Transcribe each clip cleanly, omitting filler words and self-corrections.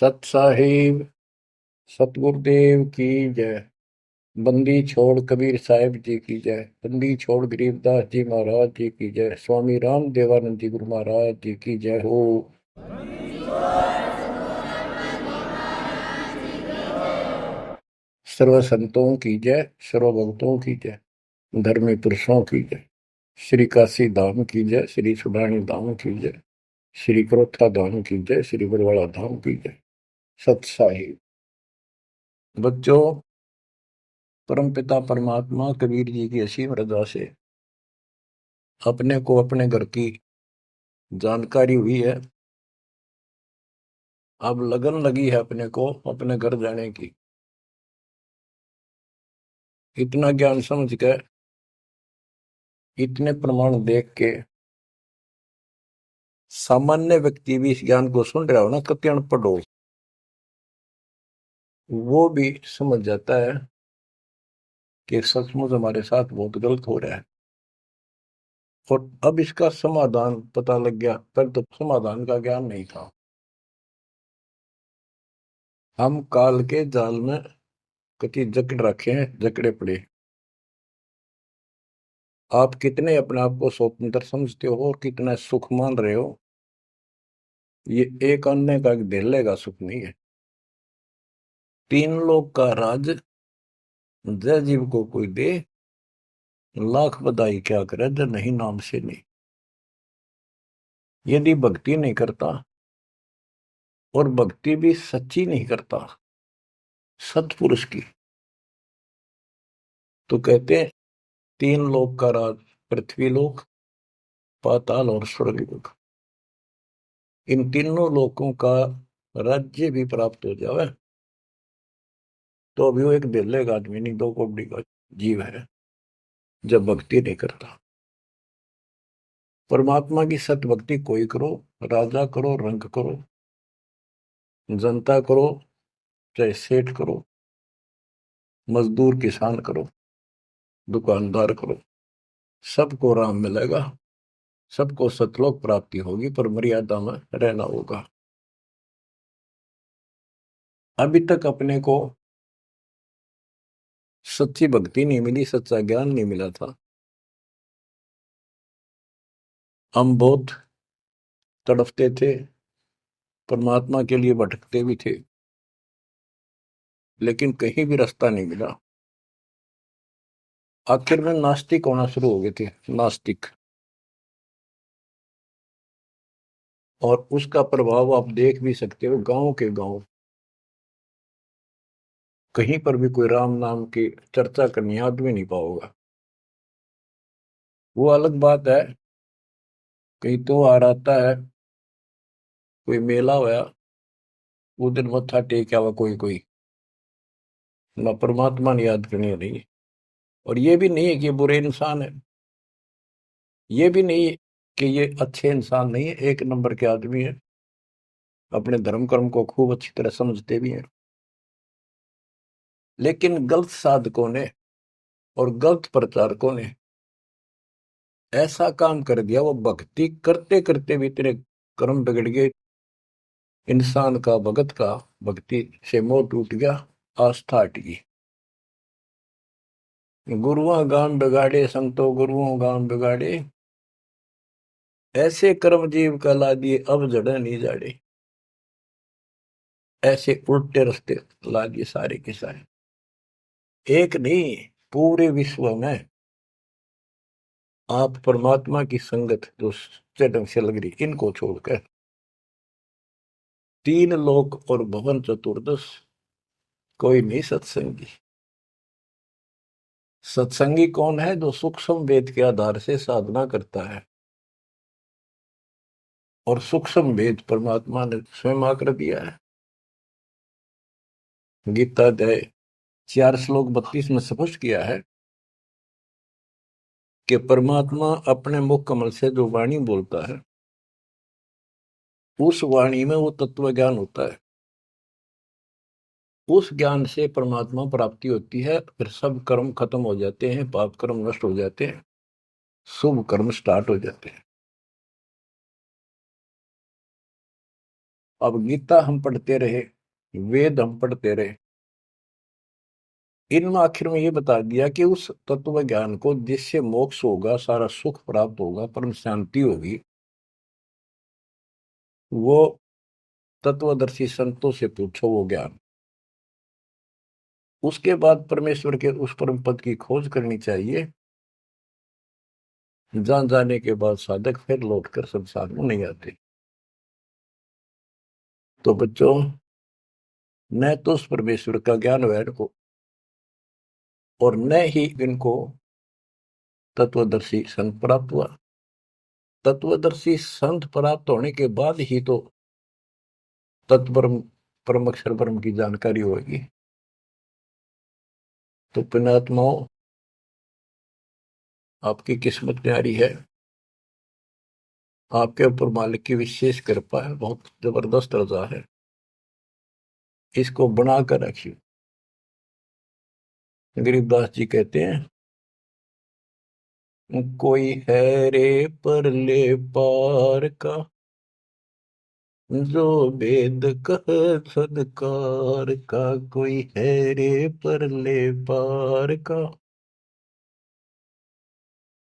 सत साहिब सतगुरुदेव की जय। बंदी छोड़ कबीर साहिब जी की जय। बंदी छोड़ गरीबदास जी महाराज जी की जय। स्वामी राम देवानंद जी गुरु महाराज जी की जय हो। सर्व संतों की जय, सर्व भक्तों की जय, धर्मी पुरुषों की जय। श्री काशी धाम की जय, श्री सुडानी धाम की जय, श्री क्रोथा धाम की जय, श्री बरवाड़ा धाम की जय। सत साहिब बच्चों, परमपिता परमात्मा कबीर जी की असीम रजा से अपने को अपने घर की जानकारी हुई है। अब लगन लगी है अपने को अपने घर जाने की। इतना ज्ञान समझ के, इतने प्रमाण देख के सामान्य व्यक्ति भी इस ज्ञान को सुन रहा हो ना, कति अनपढ़ हो, वो भी समझ जाता है कि सचमुच हमारे साथ बहुत गलत हो रहा है। और अब इसका समाधान पता लग गया, पर तो समाधान का ज्ञान नहीं था। हम काल के जाल में कति जकड़ रखे हैं, जकड़े पड़े। आप कितने अपने आप को स्वतंत्र समझते हो और कितना सुख मान रहे हो, ये एक अन्य का धेले का सुख नहीं है। तीन लोक का राज जय जीव को कोई दे, लाख बधाई क्या करे जय नहीं नाम से नहीं। यदि भक्ति नहीं करता, और भक्ति भी सच्ची नहीं करता सत्पुरुष की, तो कहते हैं तीन लोक का राज, पृथ्वी लोक, पाताल और स्वर्ग लोक, इन तीनों लोकों का राज्य भी प्राप्त हो जावे तो अभी वो एक दिल्ले का आदमी नहीं, दो कोड़ी का जीव है जब भक्ति नहीं करता। परमात्मा की सत भक्ति कोई करो, राजा करो, रंग करो, जनता करो, चाहे सेठ करो, मजदूर किसान करो, दुकानदार करो, सबको राम मिलेगा, सबको सतलोक प्राप्ति होगी, पर मर्यादा में रहना होगा। अभी तक अपने को सच्ची भक्ति नहीं मिली, सच्चा ज्ञान नहीं मिला था। हम बहुत तड़फते थे, परमात्मा के लिए भटकते भी थे, लेकिन कहीं भी रास्ता नहीं मिला। आखिर में नास्तिक होना शुरू हो गए थे, नास्तिक। और उसका प्रभाव आप देख भी सकते हो, गांव के गांव कहीं पर भी कोई राम नाम की चर्चा करनी आदमी नहीं पाओगा। वो अलग बात है, कहीं तो आ आता है, कोई मेला होया, वो दिन मत्था टेक आवा कोई कोई, ना परमात्मा ने याद करनी नहीं। और ये भी नहीं है कि ये बुरे इंसान है, ये भी नहीं है कि ये अच्छे इंसान नहीं है, एक नंबर के आदमी है, अपने धर्म कर्म को खूब अच्छी तरह समझते भी हैं। लेकिन गलत साधकों ने और गलत प्रचारकों ने ऐसा काम कर दिया, वो भक्ति करते करते भी तेरे कर्म बिगड़ गए। इंसान का, भगत का भक्ति से मोह टूट गया, आस्था हट गई। गुरुओं गांव बिगाड़े, संतों गुरुओं गांव बिगाड़े, ऐसे कर्म जीव का ला दिए अब जड़े नहीं जाड़े। ऐसे उल्टे रास्ते ला दिए सारे के सारे। एक नहीं, पूरे विश्व में आप परमात्मा की संगत जो सच्चे ढंग से लग रही, इनको छोड़कर तीन लोक और भवन चतुर्दश कोई नहीं सत्संगी। सत्संगी कौन है? जो सूक्ष्म वेद के आधार से साधना करता है, और सूक्ष्म वेद परमात्मा ने स्वयं आकर दिया है। गीता अध्याय 4 श्लोक 32 में स्पष्ट किया है कि परमात्मा अपने मुख कमल से जो वाणी बोलता है, उस वाणी में वो तत्व ज्ञान होता है। उस ज्ञान से परमात्मा प्राप्ति होती है, फिर सब कर्म खत्म हो जाते हैं, पाप कर्म नष्ट हो जाते हैं, शुभ कर्म स्टार्ट हो जाते हैं। अब गीता हम पढ़ते रहे, वेद हम पढ़ते रहे, इनमें आखिर में ये बता दिया कि उस तत्व ज्ञान को जिससे मोक्ष होगा, सारा सुख प्राप्त होगा, परम शांति होगी, वो तत्वदर्शी संतों से पूछो वो ज्ञान। उसके बाद परमेश्वर के उस परम पद की खोज करनी चाहिए, जहां जाने के बाद साधक फिर लौटकर संसार में नहीं आते। तो बच्चों, न तो उस परमेश्वर का ज्ञान वैन को, और न ही इनको तत्वदर्शी संत प्राप्त हुआ। तत्वदर्शी संत प्राप्त होने के बाद ही तो तत्परम परम अक्षर परम की जानकारी होगी। तो पुण्यात्माओं, आपकी किस्मत न्यारी है, आपके ऊपर मालिक की विशेष कृपा है, बहुत जबरदस्त रजा है, इसको बना कर रखिए। गरीबदास जी कहते हैं, कोई है रे परले पार का, जो वेद कह सदकार का, कोई है रे परले पार का,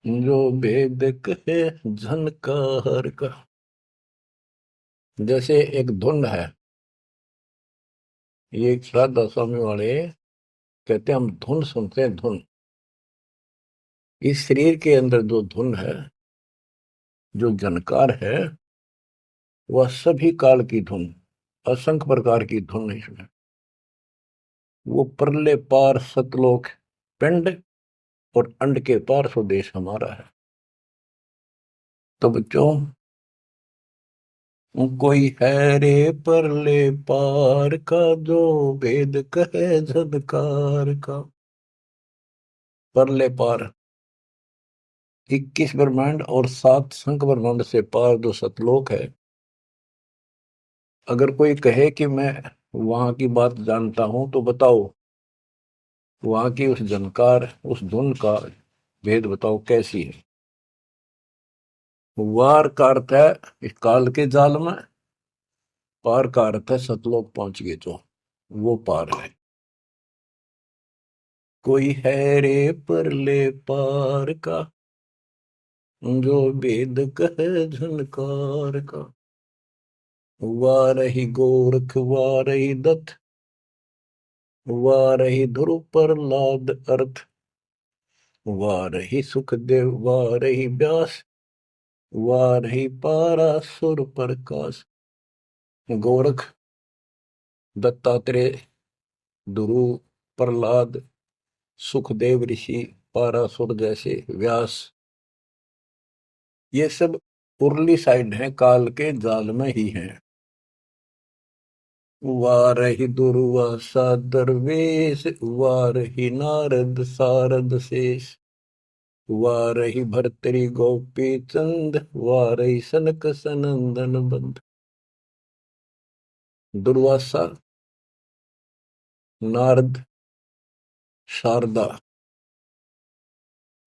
जो वेद कहे झनकार का। जैसे एक धुन है, ये एक श्राद्धा स्वामी वाले कहते हैं, हम धुन सुनते हैं, धुन। इस शरीर के अंदर जो धुन है, जो झनकार है, वह सभी काल की धुन, असंख्य प्रकार की धुन है इसमें। वो परले पार सतलोक पिंड और अंड के पार स्वदेश हमारा है। तो बच्चों, कोई है रे परले पार का, जो वेद कहे झनकार का। परले पार 21 ब्रह्मांड और 7 संख ब्रह्मांड से पार जो सतलोक है, अगर कोई कहे कि मैं वहां की बात जानता हूं, तो बताओ वहां की उस झनकार, उस धुन का भेद बताओ कैसी है। वार का अर्थ है इस काल के जाल में, पार का अर्थ है सतलोक पहुंच गए जो, वो पार है। कोई है रे परले पार का, जो वेद कहे झनकार का। वारही गोरख वारही दत्त, वारही ध्रुव प्रहलाद अर्थ, वारही सुखदेव वारही व्यास, वारही पारासुर प्रकाश। गोरख, दत्तात्रेय, ध्रुव, प्रहलाद, सुखदेव ऋषि, पारासुर जैसे, व्यास, ये सब उर्ली साइड है, काल के जाल में ही है। वारही दुर्वासा दरवेश, वारही नारद सारद शेष, वारही भर्तरी गोपी चंद, वारही सनक सनंदन बंद। दुर्वासा, नारद, शारदा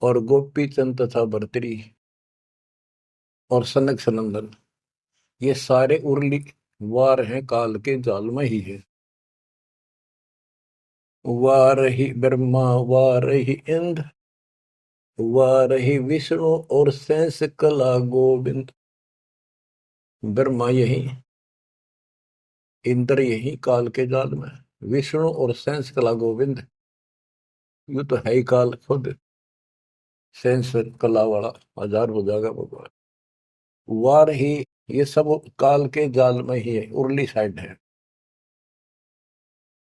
और गोपी चंद तथा भर्तरी और सनक सनंदन, ये सारे उर्ली वार हैं, काल के जाल में ही है। वारही ब्रह्मा वारही इंद्र, वारही विष्णु और शेष कला गोविंद। ब्रह्मा यही, इंद्र यही काल के जाल में, विष्णु और शेष कला गोविंद, यू तो है ही काल खुद, शेष कला वाला हजार हो जाएगा भगवान। वार ही, ये सब काल के जाल में ही है, उर्ली साइड है।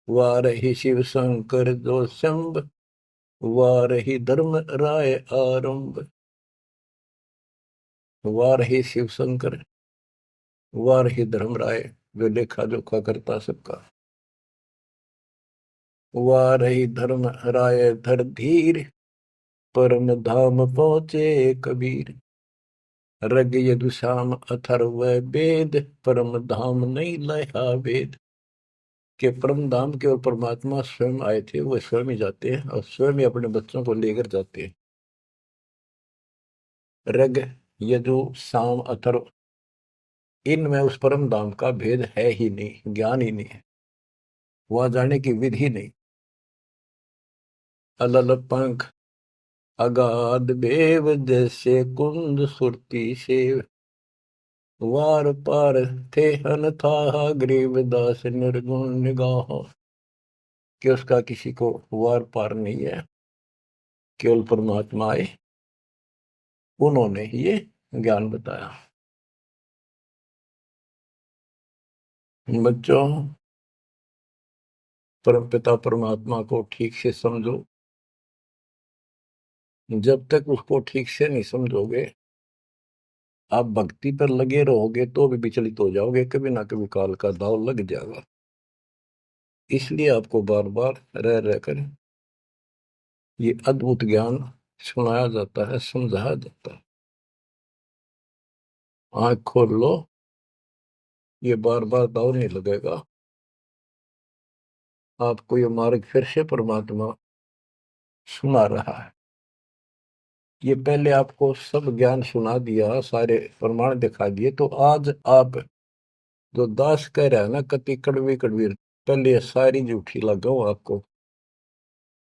वार ही शिव शंकर जो शंभ, वार ही धर्म राय आरंभ। वार ही शिव शंकर, वार ही धर्म राय, जो लेखा जोखा करता सबका। वार ही धर्म राय धर धीर, परम धाम पहुंचे कबीर। रग यदुश्याम अथर्व वेद, परम धाम नहीं लया वेद। के परम धाम के और परमात्मा स्वयं आए थे, वो स्वयं ही जाते हैं और स्वयं ही अपने बच्चों को लेकर जाते हैं। रग, यजु, साम, अथर्व, इनमें उस परम धाम का भेद है ही नहीं, ज्ञान ही नहीं है, वहां जाने की विधि नहीं। अलल पंख अगाध बेव, जैसे कुंद सुरती सेव, वार पार थे हन था, गरीबदास निर्गुण निगाह। कि उसका किसी को वार पार नहीं है, केवल परमात्मा आए, उन्होंने ही ये ज्ञान बताया। बच्चों, परमपिता परमात्मा को ठीक से समझो। जब तक उसको ठीक से नहीं समझोगे, आप भक्ति पर लगे रहोगे तो भी विचलित हो जाओगे, कभी ना कभी काल का दाव लग जाएगा। इसलिए आपको बार बार रह रहकर ये अद्भुत ज्ञान सुनाया जाता है, समझाया जाता है। आंख खोल लो, ये बार बार दाव नहीं लगेगा। आपको ये मार्ग फिर से परमात्मा सुना रहा है। ये पहले आपको सब ज्ञान सुना दिया, सारे प्रमाण दिखा दिए, तो आज आप जो दास कह रहा है ना, कति कड़वी कड़वी, पहले ये सारी झूठी लगा आपको,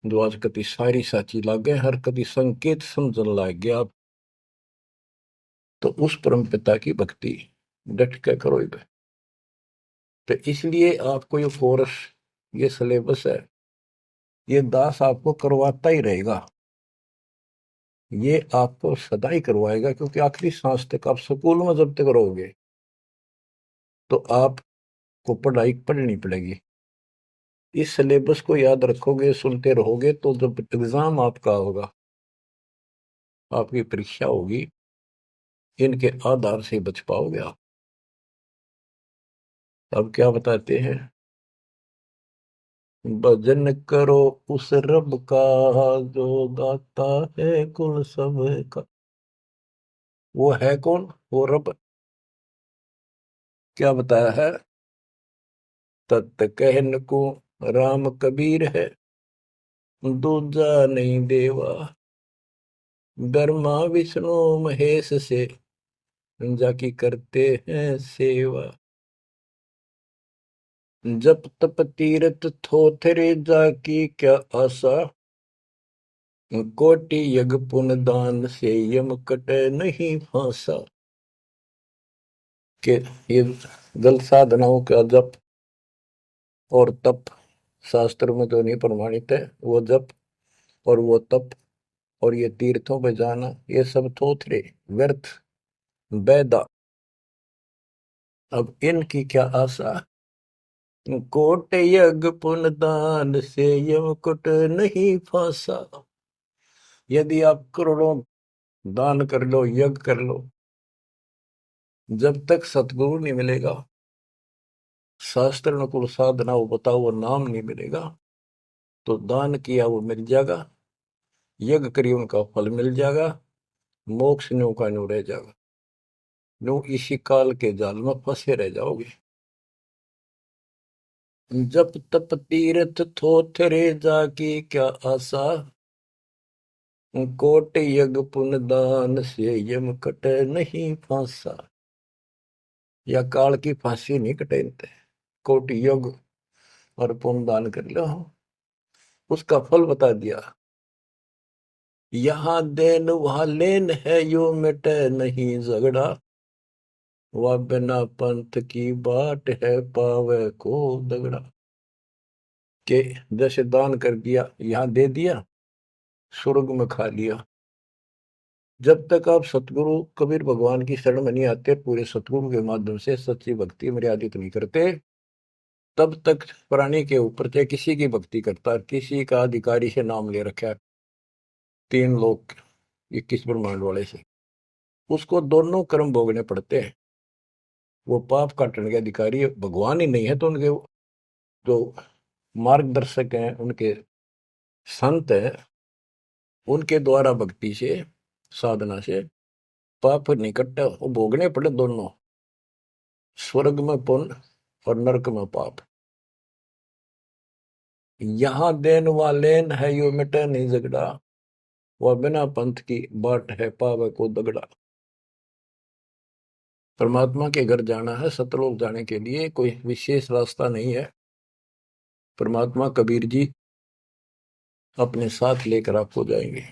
जो आज कति सारी साची लागे, हर कति संकेत समझन लग गया आप। तो उस परम पिता की भक्ति डट के करो इधर। तो इसलिए आपको ये कोर्स, ये सिलेबस है, ये दास आपको करवाता ही रहेगा, ये आपको सदा ही करवाएगा, क्योंकि आखिरी सांस तक आप स्कूल में जब तक रहोगे तो आपको पढ़ाई पढ़नी पड़ेगी। इस सिलेबस को याद रखोगे, सुनते रहोगे, तो जब एग्जाम आपका होगा, आपकी परीक्षा होगी, इनके आधार से बच पाओगे आप। अब क्या बताते हैं, भजन करो उस रब का, जो दाता है कुल सब का। वो है कौन? वो रब। क्या बताया है? तत् कहन को राम कबीर है, दूजा नहीं देवा, ब्रह्मा विष्णु महेश से, जाकी करते हैं सेवा। जप तप तीरथ थोथरे, जाकी क्या आशा, कोटि यज्ञ पुण्य दान से, यम कटे नहीं फांसा। के ये गलत साधनाओं का जप और तप शास्त्र में तो नहीं प्रमाणित है। वो जप और वो तप और ये तीर्थों पे जाना, ये सब थोथरे, व्यर्थ, बेदा। अब इनकी क्या आशा? कोट यज्ञ पुण्य दान से, यम कुट नहीं फांसा। यदि आप करोड़ों दान कर लो, यज्ञ कर लो, जब तक सतगुरु नहीं मिलेगा, शास्त्र अनुकूल साधना वो बताओ, वो नाम नहीं मिलेगा, तो दान किया वो मिल जाएगा, यज्ञ करिए उनका फल मिल जाएगा, मोक्ष न्यू का न्यू रह जाएगा, न्यू इसी काल के जाल में फंसे रह जाओगे। जप तप तीर्थ थोथरे, जाकी क्या आशा, कोट यज्ञ पुण्य दान से, यम कटे नहीं फांसा। या काल की फांसी नहीं कटेनते, कोट यज्ञ और पुण्य दान कर लो, उसका फल बता दिया। यहाँ देन वहां लेन है, यो मिटे नहीं झगड़ा, वह बिना पंथ की बाट है, पावे को दगड़ा। के जैसे दान कर दिया, यहाँ दे दिया, स्वर्ग में खा लिया। जब तक आप सतगुरु कबीर भगवान की शरण में नहीं आते, पूरे सतगुरु के माध्यम से सच्ची भक्ति मर्यादित नहीं करते, तब तक प्राणी के ऊपर चाहे किसी की भक्ति करता, किसी का अधिकारी से नाम ले रखा है, 3 लोग 21 ब्रह्मांड वाले से, उसको दोनों कर्म भोगने पड़ते हैं। वो पाप काटने के अधिकारी भगवान ही नहीं है, तो उनके जो मार्गदर्शक हैं, उनके संत हैं, उनके द्वारा भक्ति से, साधना से पाप नहीं कटता, वो भोगने पड़े दोनों, स्वर्ग में पुण्य और नरक में पाप। यहाँ देन व लेन है, यो मिटे नहीं झगड़ा, वह बिना पंथ की बाट है, पावे को दगड़ा। परमात्मा के घर जाना है, सतलोक जाने के लिए कोई विशेष रास्ता नहीं है। परमात्मा कबीर जी अपने साथ लेकर आपको जाएंगे।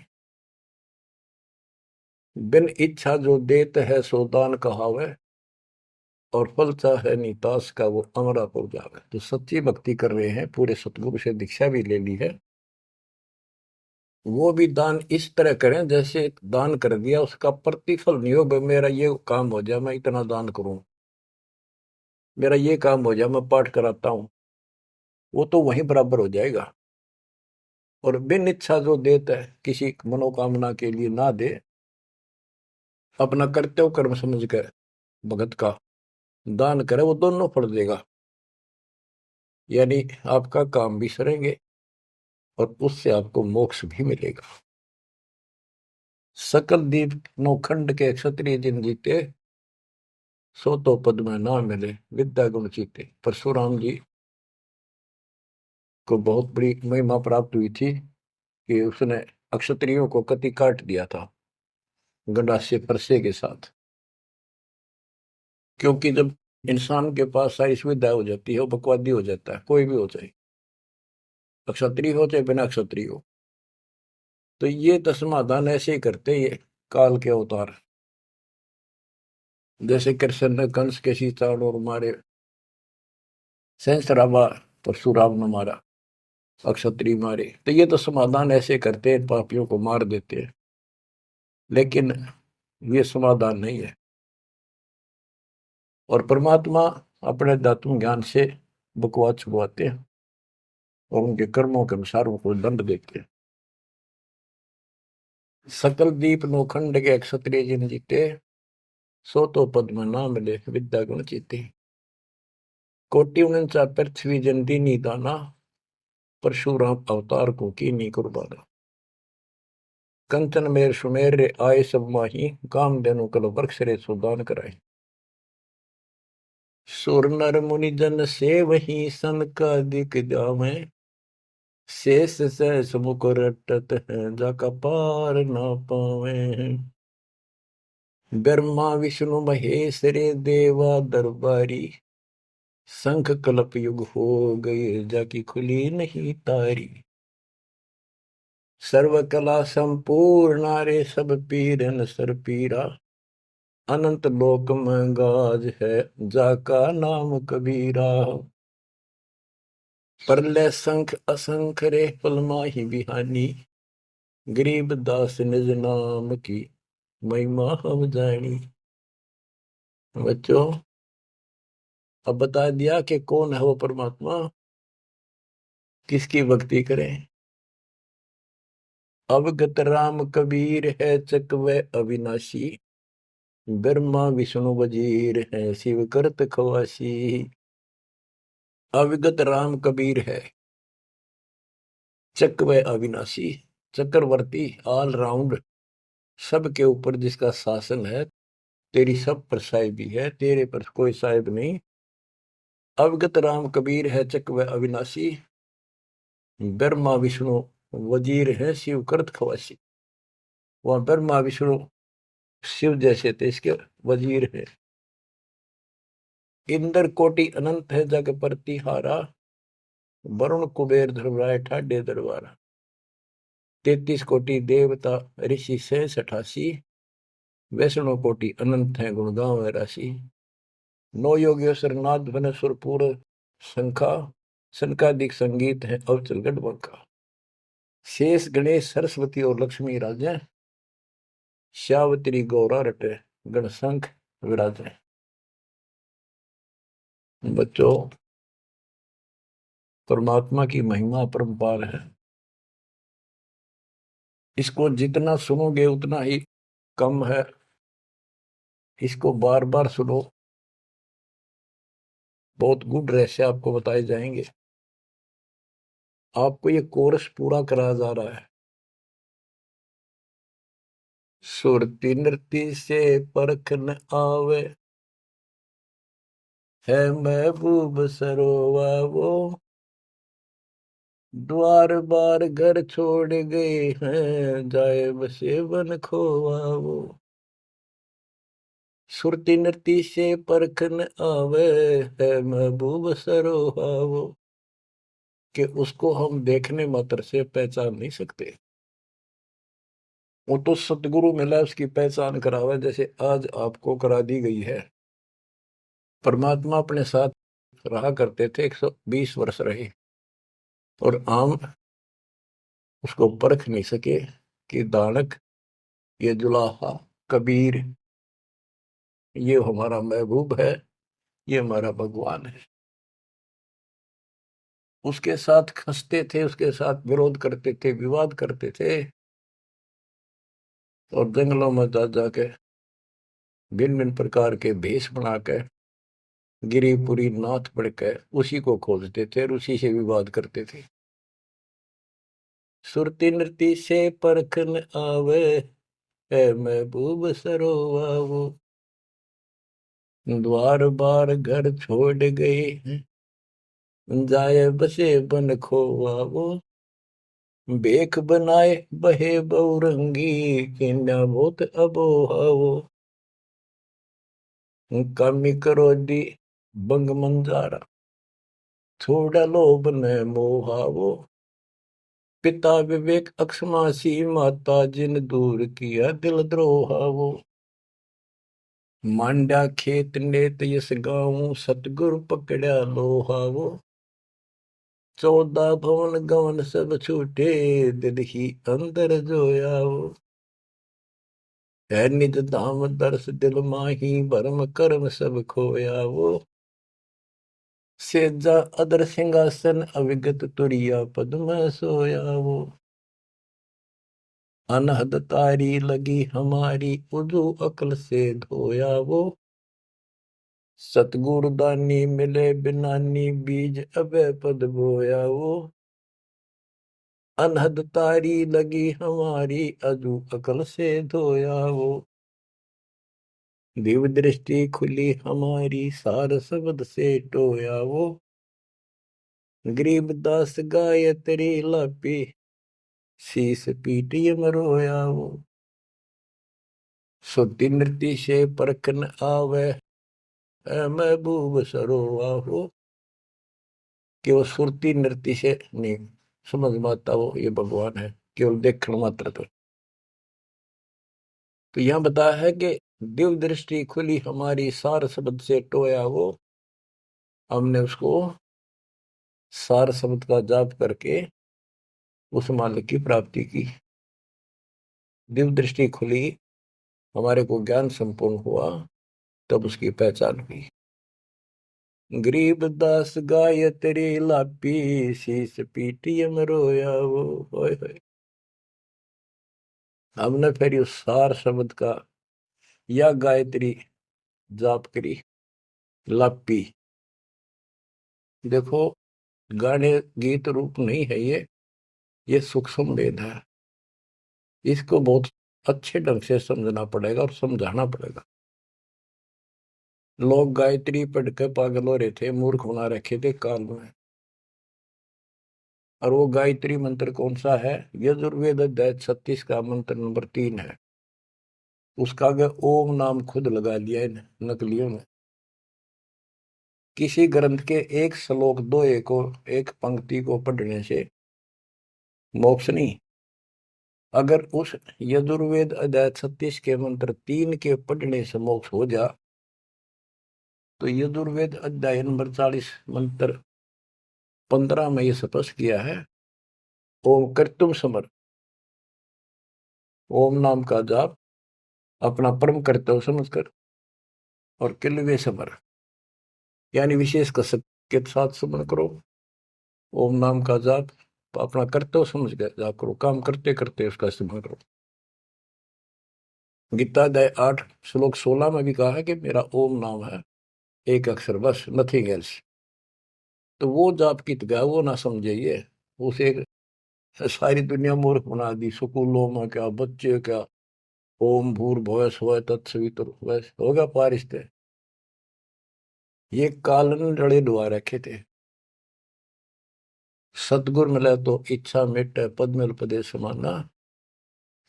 बिन इच्छा जो देत है सो दान कहावे, और फल चाहे नितास का वो अमरा हो जावे। तो सच्ची भक्ति कर रहे हैं, पूरे सतगुरु से दीक्षा भी ले ली है, वो भी दान इस तरह करें जैसे दान कर दिया उसका प्रतिफल नहीं हो। मेरा ये काम हो जाए मैं इतना दान करूं, मेरा ये काम हो जाए मैं पाठ कराता हूं, वो तो वहीं बराबर हो जाएगा। और बिन इच्छा जो देता है, किसी मनोकामना के लिए ना दे, अपना कर्तव्य कर्म समझ कर भगत का दान करे, वो दोनों फल देगा। यानी आपका काम भी सरेंगे और उससे आपको मोक्ष भी मिलेगा। सकल दीप नौखंड के क्षत्रिय जिन जीते, सो तो पद में ना मिले विद्या गुण जीते। परशुराम जी को बहुत बड़ी महिमा प्राप्त हुई थी कि उसने अक्षत्रियों को कति काट दिया था गंडासे परसे के साथ। क्योंकि जब इंसान के पास सारी सुविधा हो जाती है, वो बकवादी हो जाता है, कोई भी हो चाहे, क्षत्रिय हो चाहे बिना क्षत्रिय हो। तो ये तो समाधान ऐसे ही करते ये काल के अवतार। जैसे कृष्ण ने कंस के सीतान और मारे, सहस्रावा परशुराम ने मारा, अक्षत्रिय मारे, तो ये तो समाधान ऐसे करते हैं, पापियों को मार देते हैं। लेकिन ये समाधान नहीं है। और परमात्मा अपने दातुन ज्ञान से बकवाद छुपवाते हैं और उनके कर्मों के अनुसार उनको दंड देते हैं। सकल दीप नोखंड के क्षत्रिय जिन जीते, सो तो पद में ना मिले विद्या गुण जीते। कोटि उनचा पृथ्वी जन दीनी दाना, परशुराम अवतार को कीनी कुर्बाना। कंचन मेर सुमेर रे आए सब माही, काम देनु कल वृक्ष रे सुदान कराए। सुर नर मुनि जन से वही सन का दिख जावे, शेष सहस मुख रटत है जाका पार ना पावे। ब्रह्मा विष्णु महेश रे देवा दरबारी, शंख कल्प युग हो गए जाकी खुली नहीं तारी। सर्व कला संपूर्ण रे सब पीरन सर पीरा, अनंत लोक में गाज है जाका नाम कबीरा। परले शंख असंख रे पल माही बिहानी, गरीब दास निज नाम की महिमा हम जानी। बच्चों, अब बता दिया कि कौन है वो परमात्मा, किसकी भक्ति करें। अवगत राम कबीर है चकवे अविनाशी, ब्रह्मा विष्णु वजीर है शिव करत खवासी। अविगत राम कबीर है, चकवे अविनाशी, चक्रवर्ती ऑल राउंड, सबके ऊपर जिसका शासन है, तेरी सब पर साहिबी है, तेरे पर कोई साहिब नहीं। अवगत राम कबीर है चकवे अविनाशी, ब्रह्मा विष्णु वजीर है शिव करत खवासी। वह ब्रह्मा विष्णु शिव जैसे थे, इसके वजीर है। इंद्र कोटि अनंत है जग प्रतिहारा, वरुण कुबेर धर्मराय ठाडे दरबारा। 33 कोटि देवता ऋषि से 88, वैष्णव कोटि अनंत है गुण गाँव राशि। नौ योगेश्वर नाथ बन सुरपुर शंखा, शंकादिक संगीत है अवचल गढ़बंका। शेष गणेश सरस्वती और लक्ष्मी राजे, श्यावत्री गौरा रटे गण शंख विराजे। बच्चों, परमात्मा की महिमा परम्पार है, इसको जितना सुनोगे उतना ही कम है। इसको बार बार सुनो, बहुत गुड रहस्य आपको बताए जाएंगे। आपको ये कोर्स पूरा कराया जा रहा है। सुरती नृत्य से परख न आवे, है महबूब सरोवा वो, द्वार बार घर छोड़ गए हैं, जाए बसे बन खोवा वो। सुरती नृत्य से परखन आवे है महबूब सरोहावो, कि उसको हम देखने मात्र से पहचान नहीं सकते। वो तो सतगुरु मिला उसकी पहचान करावे, जैसे आज आपको करा दी गई है। परमात्मा अपने साथ रहा करते थे, 120 वर्ष रहे, और आम उसको परख नहीं सके कि दानक, ये जुलाहा, कबीर, ये हमारा महबूब है, ये हमारा भगवान है। उसके साथ खसते थे, उसके साथ विरोध करते थे, विवाद करते थे, और जंगलों में जा जाके भिन्न भिन्न प्रकार के भेष बनाकर गिरिपुरी नाथ पढ़कर उसी को खोजते थे और उसी से विवाद करते थे। सुरती नृत्य से परखन आवे है महबूब सरोवावो, द्वार बार घर छोड़ गए जाए बसे बन खोवावो, बेख बनाए बहे बहुरंगी किन्या बहुत अबोहावो, कामी करो दी बंग मंजारा थोड़ा लोभ न मोहावो, पिता विवेक अक्षमासी माता जिन दूर किया दिल द्रोहावो, मांडा खेत नेत यस गाऊं सतगुरु पकड़ा लोहावो, 14 भवन गवन सब छूटे दिल ही अंदर जोयावो, है निज धाम दर्श दिल माही भरम कर्म सब खोयावो, सेजा अदर सिंहासन अविगत तुरिया पद्म सोयावो, अनहद तारी लगी हमारी उजू अकल से धोयावो, सतगुरु दानी मिले बिनानी बीज अबे पद बोयावो, अनहद तारी लगी हमारी अजू अकल से धोयावो, दिव्य दृष्टि खुली हमारी सार शब्द से टोयावो, गरीब दास गाय तेरी लापी शीस पीटी मरोयावो, सुती नृत्य से परखन आवे ऐ महबूब सरोवाहो, कि वो सुरती नृत्य से नहीं समझ में आता वो ये भगवान है, केवल देखने मात्र तो यहाँ बताया है कि दिव्य दृष्टि खुली हमारी सार शब्द से टोया वो, हमने उसको सार शब्द का जाप करके उस मालिक की प्राप्ति की। दिव्य दृष्टि खुली, हमारे को ज्ञान संपूर्ण हुआ, तब उसकी पहचान हुई। गरीब दास गाय तेरी लापी शीस पीटी मरोया वो, होय होय। हमने फिर उस सार शब्द का या गायत्री जाप करी, लापी। देखो, गाने गीत रूप नहीं है ये सूक्ष्म वेद है, इसको बहुत अच्छे ढंग से समझना पड़ेगा और समझाना पड़ेगा। लोग गायत्री पढ़ के पागल हो रहे थे, मूर्ख बना रखे थे काल में। और वो गायत्री मंत्र कौन सा है? यजुर्वेद अध्याय 36 का मंत्र नंबर 3 है। उसका आगे ओम नाम खुद लगा लिया है नकलियों ने। किसी ग्रंथ के एक श्लोक दो एक पंक्ति को पढ़ने से मोक्ष नहीं। अगर उस यजुर्वेद अध्याय 36 के मंत्र 3 के पढ़ने से मोक्ष हो जा, तो यजुर्वेद अध्याय नंबर 40 मंत्र 15 में यह स्पष्ट किया है, ओम कर्तुम समर, ओम नाम का जाप अपना परम कर्तव्य समझकर और किलवे समर यानी विशेष कसक के साथ समन करो। ओम नाम का जाप अपना कर्तव्य समझ कर जाप करो, काम करते करते उसका इस्तेमाल करो। गीता अध्याय 8 श्लोक 16 में भी कहा है कि मेरा ओम नाम है, एक अक्षर बस, नथिंग एल्स। तो वो जाप की गया वो ना समझिए, उसे सारी दुनिया मूर्ख बना दी। स्कूलों में क्या, बच्चे क्या, ओम भूर्भुवः स्वः तत्सवितुर्वरेण्यं होगा पारिस्ते, ये कालन रड़े डुआ रखे थे। सतगुर मिला तो इच्छा मिटे पद मिल पदे समाना,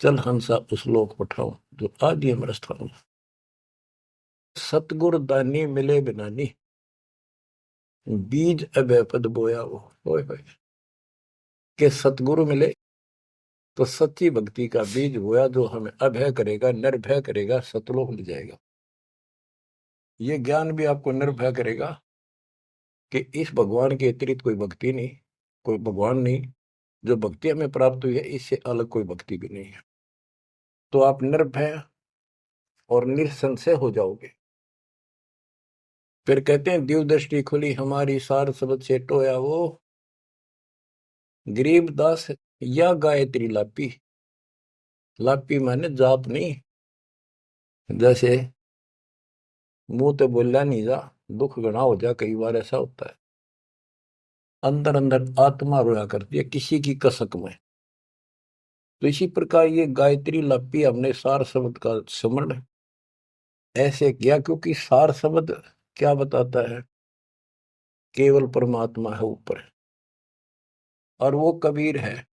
चल हंसा उस लोक पठाऊं जो आदि अमर स्थान। सतगुर दानी मिले बिनानी, बीज अभय पद बोया वो। होए होए, के सतगुरु मिले तो सच्ची भक्ति का बीज बोया, जो हमें अभय करेगा, निर्भय करेगा, सतलोक मिल जाएगा। ये ज्ञान भी आपको निर्भय करेगा कि इस भगवान के अतिरिक्त कोई भक्ति नहीं, कोई भगवान नहीं। जो भक्ति हमें प्राप्त हुई है, इससे अलग कोई भक्ति भी नहीं है। तो आप निर्भय और निसंशय हो जाओगे। फिर कहते हैं दिव्य दृष्टि खुली हमारी, सार शब्द से टोया वो, गरीबदास या गायत्री लापी। लापी माने जाप नहीं, जैसे मुंह तो बोला नहीं जा, दुख गणा हो जा, कई बार ऐसा होता है। अंदर अंदर आत्मा रोया करती है किसी की कसक में। तो इसी प्रकार ये गायत्री लापी हमने सार शब्द का स्मरण ऐसे किया, क्योंकि सार शब्द क्या बताता है? केवल परमात्मा है ऊपर, और वो कबीर है।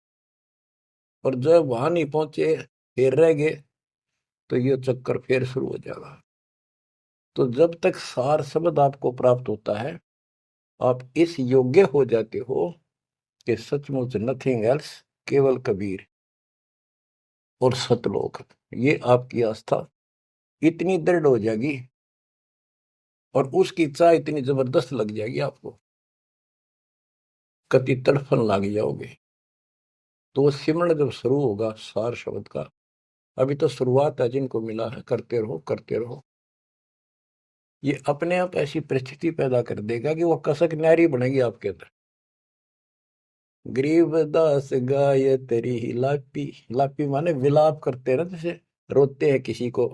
और जब वहां नहीं पहुंचे, फिर रह गए, तो ये चक्कर फिर शुरू हो जाएगा। तो जब तक सार शब्द आपको प्राप्त होता है, आप इस योग्य हो जाते हो कि सचमुच नथिंग एल्स, केवल कबीर और सतलोक। ये आपकी आस्था इतनी दृढ़ हो जाएगी और उसकी चाह इतनी जबरदस्त लग जाएगी आपको, कति तड़फन लग जाओगे। तो वो सिमरण जब शुरू होगा सार शब्द का, अभी तो शुरुआत है, जिनको मिला है करते रहो करते रहो। ये अपने आप ऐसी परिस्थिति पैदा कर देगा कि वो कसक न्यारी बनेगी आपके अंदर। गरीबदास गाय तेरी ही लापी। लापी माने विलाप करते ना, जैसे रोते हैं किसी को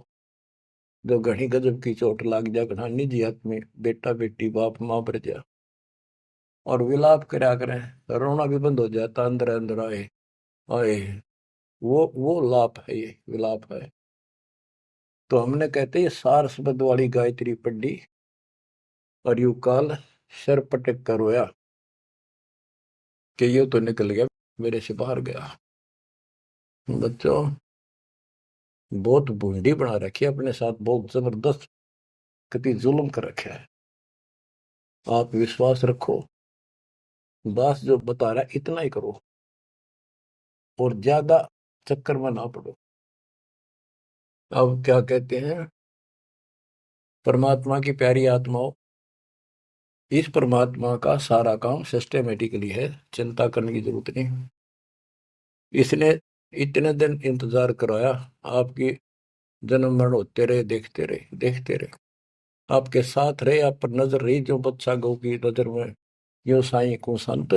जो घनी गजब की चोट लाग जा, घना निजी आदमी, बेटा बेटी बाप माँ पर जा, और विलाप करा करें, रोना भी बंद हो जाता, अंदर अंदर आए आए। वो लाप है, ये विलाप है। तो हमने कहते ये सार शब्द वाली गायत्री पढ़ी, और यू काल सर पटक कर रोया कि ये तो निकल गया, मेरे से बाहर गया। बच्चों, बहुत बूंदी बना रखी है अपने साथ, बहुत जबरदस्त कति जुल्म कर रखा है। आप विश्वास रखो, दास जो बता रहा है इतना ही करो, और ज्यादा चक्कर में ना पड़ो। अब क्या कहते हैं, परमात्मा की प्यारी आत्माओं, इस परमात्मा का सारा काम सिस्टमेटिकली है, चिंता करने की जरूरत नहीं। इसने इतने दिन इंतजार कराया, आपकी जन्म मरण होते रहे, देखते रहे देखते रहे, आपके साथ रहे, आप पर नजर रही, जो बच्चा गौ की नजर में यो साई को संत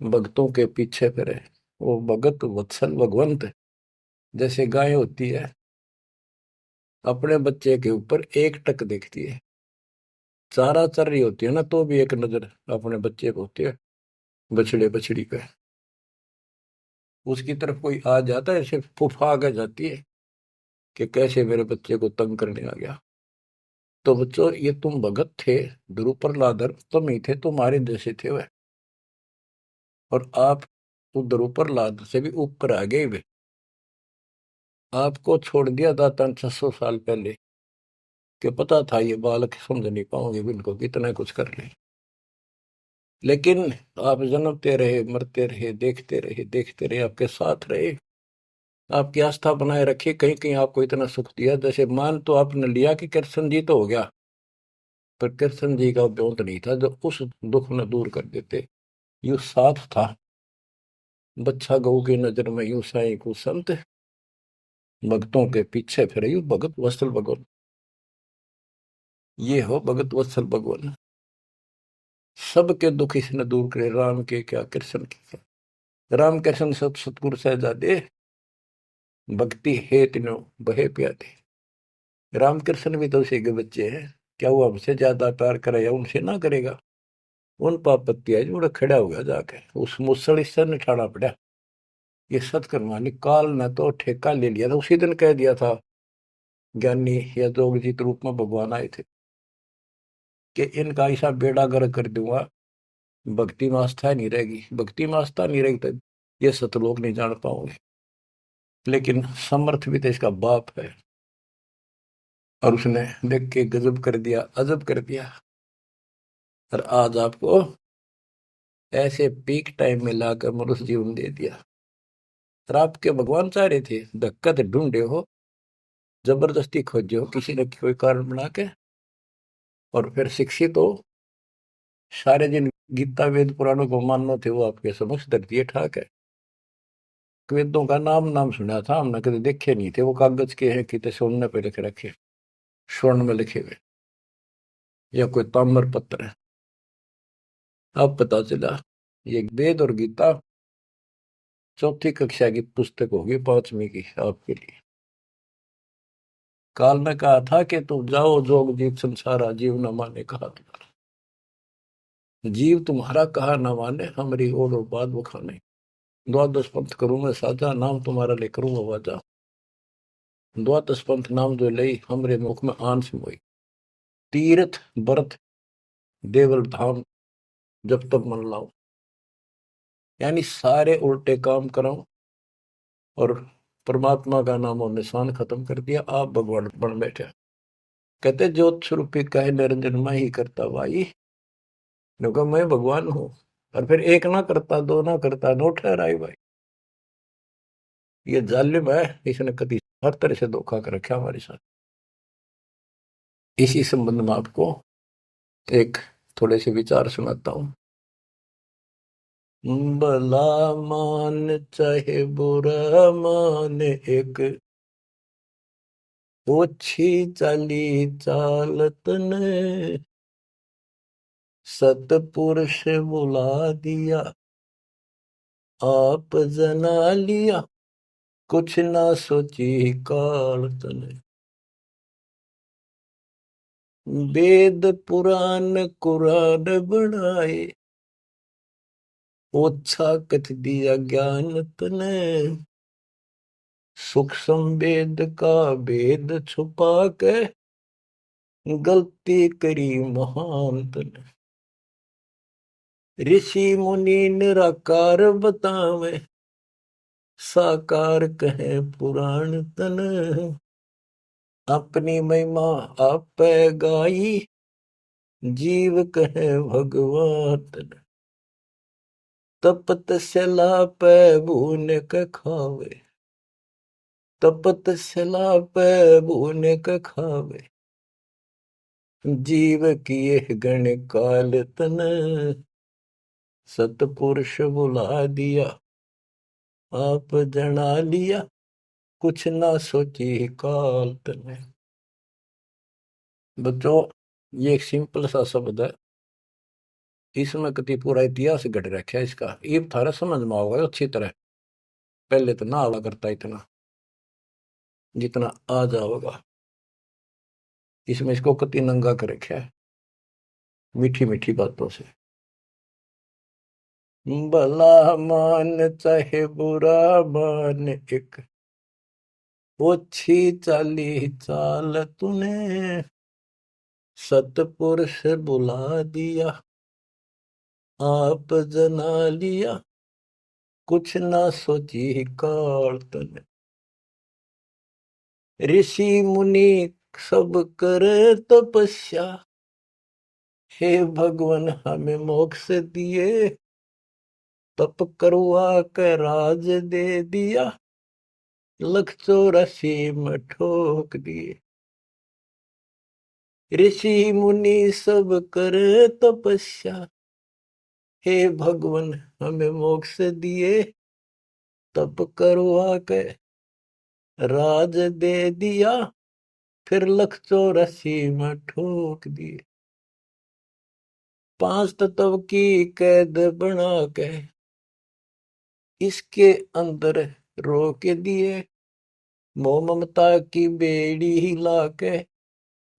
भक्तों के पीछे फिरे। वो भगत वत्सल भगवंत, जैसे गाय होती है अपने बच्चे के ऊपर एक टक देखती है, चारा चर रही होती है ना, तो भी एक नजर अपने बच्चे को होती है, बछड़े बछड़ी पे। उसकी तरफ कोई आ जाता है, ऐसे फुफा के जाती है कि कैसे मेरे बच्चे को तंग करने आ गया। तो बच्चों, ये तुम भगत थे, ध्रुव प्रहलादर तुम ही थे, तुम्हारे जैसे थे वह, और आप तो ध्रुव प्रहलाद से भी ऊपर आ गए वे। आपको छोड़ दिया था 600 साल पहले, कि पता था ये बालक समझ नहीं पाओगे इनको, कितना कुछ कर ले। लेकिन आप जन्मते रहे, मरते रहे, देखते रहे, आपके साथ रहे, आपकी आस्था बनाए रखी, कहीं कहीं आपको इतना सुख दिया। जैसे मान तो आपने लिया कि कृष्ण जी तो हो गया, पर कृष्ण जी का व्योत नहीं था जो उस दुख न दूर कर देते। यू साथ था, बच्चा गऊ की नजर में यू साई को संत भक्तों के पीछे फिरे, यू भगत वत्सल भगवान। ये हो भगत वत्सल भगवान, सबके दुख इसने दूर करे, राम के क्या कृष्ण के क्या। राम कृष्ण सब सतगुरु सहजादे, भक्ति है तीनों बहे प्यादे। रामकृष्ण भी तो उसी के बच्चे हैं, क्या वो हमसे ज्यादा प्यार करे या उनसे ना करेगा? उन पापत्ती है जो खड़ा हुआ जाके उस मुसल से निठाना पड़ा। ये सत्कर्मानी काल ने तो ठेका ले लिया था, उसी दिन कह दिया था ज्ञानी या जोगजीत रूप में भगवान आए थे कि इनका ऐसा बेड़ा गर्क कर दूंगा, भक्ति में आस्था नहीं रहेगी, भक्ति में आस्था नहीं रहेगी तो ये सतलोक नहीं जान पाओगे। लेकिन समर्थ भी तो इसका बाप है, और उसने देख के गजब कर दिया, अजब कर दिया। और आज आपको ऐसे पीक टाइम में लाकर मनुष्य जीवन दे दिया। और आपके भगवान चाह रहे थे धक्का तो ढूंढे हो, जबरदस्ती खोजे हो किसी न कोई कारण बना के, और फिर शिक्षित हो, सारे जिन गीता वेद पुराणों को मानना थे वो आपके समक्ष धर दिए ठाक है। वेदों का नाम नाम सुना था हमने, कभी देखे नहीं थे। वो कागज के हैं कि सोने पे लिख रखे, स्वर्ण में लिखे हुए, या कोई ताम्र पत्र है। अब पता चला ये वेद और गीता चौथी कक्षा की पुस्तक होगी, 5वीं की आपके लिए। काल ने कहा था कि तुम जाओ जोग जीव संसारा, जीव न माने कहा तुम्हारा। जीव तुम्हारा कहा न माने, हमारी ओर और बात बखाने। द्वादश पंथ करूं मैं साजा, नाम तुम्हारा ले करूं आवाजा। द्वादश पंथ नाम जो लई, हमरे मुख में आन से मोई। तीर्थ व्रत देवल धाम, जब तक मन लाओ। यानी सारे उल्टे काम करो और परमात्मा का नाम और निशान खत्म कर दिया, आप भगवान बन बैठे। कहते ज्योत स्वरूपी कहे निरंजन मैं ही करता भाई, क्योंकि मैं भगवान हूं। और फिर एक ना करता, दो ना करता, नो ठहराई भाई। ये जालिम है, इसने कभी हर तरह से धोखा कर रखा हमारे साथ। इसी संबंध में आपको एक थोड़े से विचार सुनाता हूं। भला मान चाहे बुरा मान, एक ओछी चाली चालत ने सतपुरुष बुला दिया, आप जना लिया, कुछ ना सोची काल तने। वेद पुराण कुरान बनाए, ओछा कथ दिया ज्ञान तने। सूक्ष्म वेद का भेद छुपा के, गलती करी महान तने। ऋषि मुनि निराकार बतावे, साकार कहे पुराण तन। अपनी महिमा आप गाई, जीव कहे भगवान तन। तपत सला पे भून के खावे, तपत सला पे भून के खावे। जीव किए गण काल तन, सतपुरुष बुला दिया, आप जना लिया, कुछ ना सोची काल तने। बच्चों, ये एक सिंपल सा शब्द है, इसमें कति पूरा इतिहास घट रखा है इसका। ये थारा समझ में होगा अच्छी तरह। पहले तो ना आवा करता इतना जितना आ जाओगा। इसमें इसको कति नंगा कर रखा है मीठी मीठी बातों से। भला मान चाहे बुरा मान, एक ओछी चाली चाल तूने। सतपुरुष बुला दिया, आप जना लिया, कुछ ना सोची काल तने। ऋषि मुनि सब करे तपस्या, हे भगवान हमें मोक्ष दिए। तप करवा के राज दे दिया, 184 में ठोक दिए। ऋषि मुनि सब करे तपस्या, हे भगवान हमें मोक्ष दिए। तप करवा के राज दे दिया, फिर 184 में ठोक दिए। 5 तत्व की कैद बना के इसके अंदर रोक दिए। मोह ममता की बेड़ी हिला के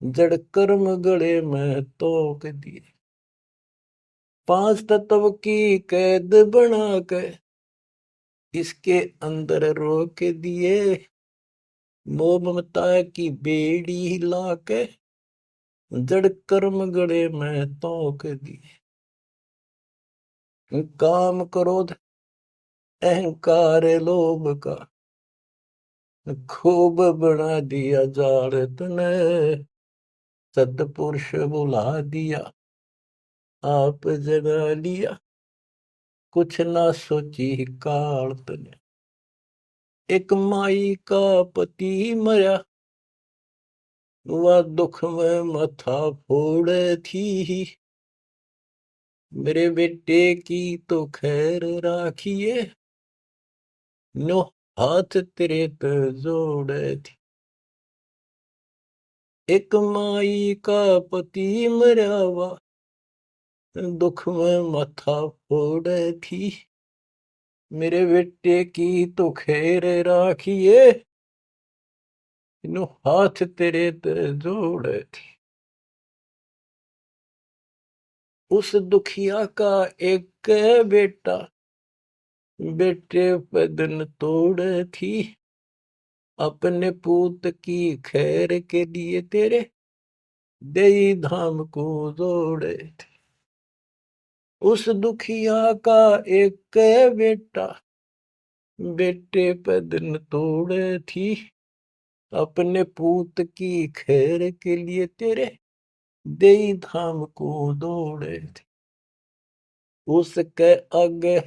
जड़ कर्म गले में तोक दिए। 5 तत्व की कैद बना के इसके अंदर रोक दिए। मोह ममता की बेड़ी हिला के जड़ कर्म गले में तोक दिए। काम क्रोध अहंकार लोभ का खूब बना दिया जाड़ तने, सतपुरुष बुला दिया, आप जगा लिया, कुछ ना सोची काल तने। एक माई का पति मरा, वह दुख में माथा फोड़े थी, मेरे बेटे की तो खैर राखिए, नो हाथ तेरे पे जोड़े थी। एक माई का पति मरा, वह दुख में माथा फोड़े थी, मेरे बेटे की तो खैर राखिए, नो हाथ तेरे पे जोड़े थी। उस दुखिया का एक बेटा, बेटे पे दिन तोड़े थी, अपने पूत की खैर के लिए तेरे देई धाम को जोड़े थे। उस दुखिया का एक बेटा, बेटे पे दिन तोड़े थी, अपने पूत की खैर के लिए तेरे देई धाम को दौड़े थे। उसके आगे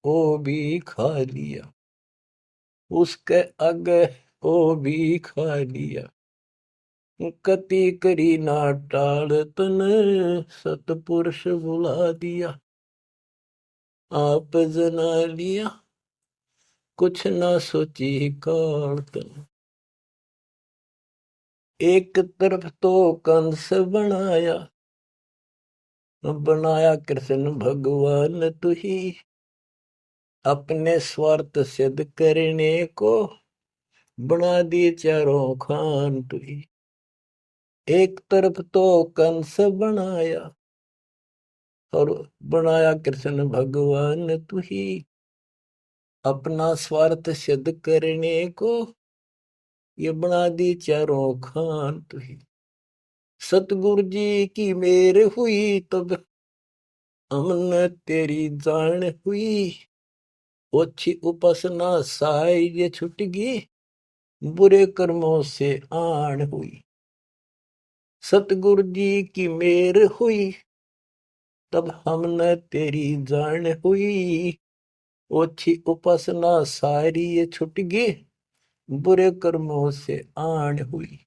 वो भी खा लिया, उसके आगे वो भी खा लिया, कति करी ना टाल तन, सतपुरुष बुला दिया, आप जना लिया, कुछ ना सोची काल तन। एक तरफ तो कंस बनाया, बनाया कृष्ण भगवान तुही, अपने स्वार्थ सिद्ध करने को बना दिए चारों खान तुही। एक तरफ तो कंस बनाया, और बनाया कृष्ण भगवान तुही, अपना स्वार्थ सिद्ध करने को ये बना दी चारों खान तुही। सतगुरु जी की मेर हुई तब हमने तेरी जान हुई, ओछी उपासना साई ये छुटगी, बुरे कर्मों से आन हुई। सतगुरु जी की मेर हुई तब हमने तेरी जान हुई, ओछी उपासना सारी ये छुटगी, बुरे कर्मों से आन हुई।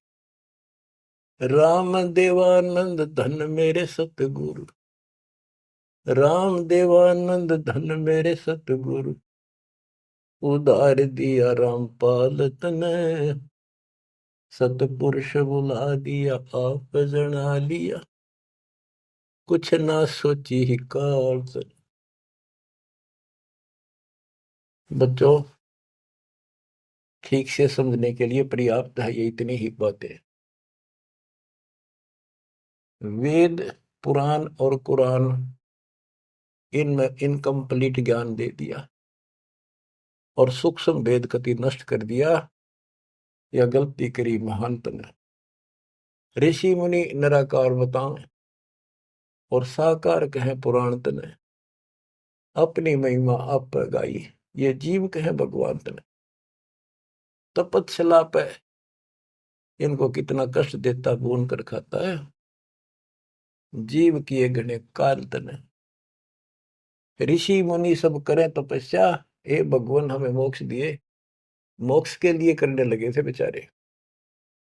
राम देवानंद धन मेरे सतगुरु, राम देवानंद धन मेरे सतगुरु, उधार दिया रामपाल तने, सतपुरुष बुला दिया आप जना लिया, कुछ ना सोची ही काल तने। बच्चों, ठीक से समझने के लिए पर्याप्त है ये इतनी ही बातें। वेद, पुराण और कुरान, इनमें इनकम्प्लीट ज्ञान दे दिया और सूक्ष्म भेद कति नष्ट कर दिया, या गलती करी महानत ने। ऋषि मुनि निराकार बताएं और साकार कहे पुराण तने, अपनी महिमा आप गाई, ये जीव कहे भगवान तने। तपस्या पे इनको कितना कष्ट देता, भून कर खाता है, जीव किए गणे काल तने। ऋषि मुनि सब करें तपस्या, हे भगवान हमें मोक्ष दिए, मोक्ष के लिए करने लगे थे बेचारे,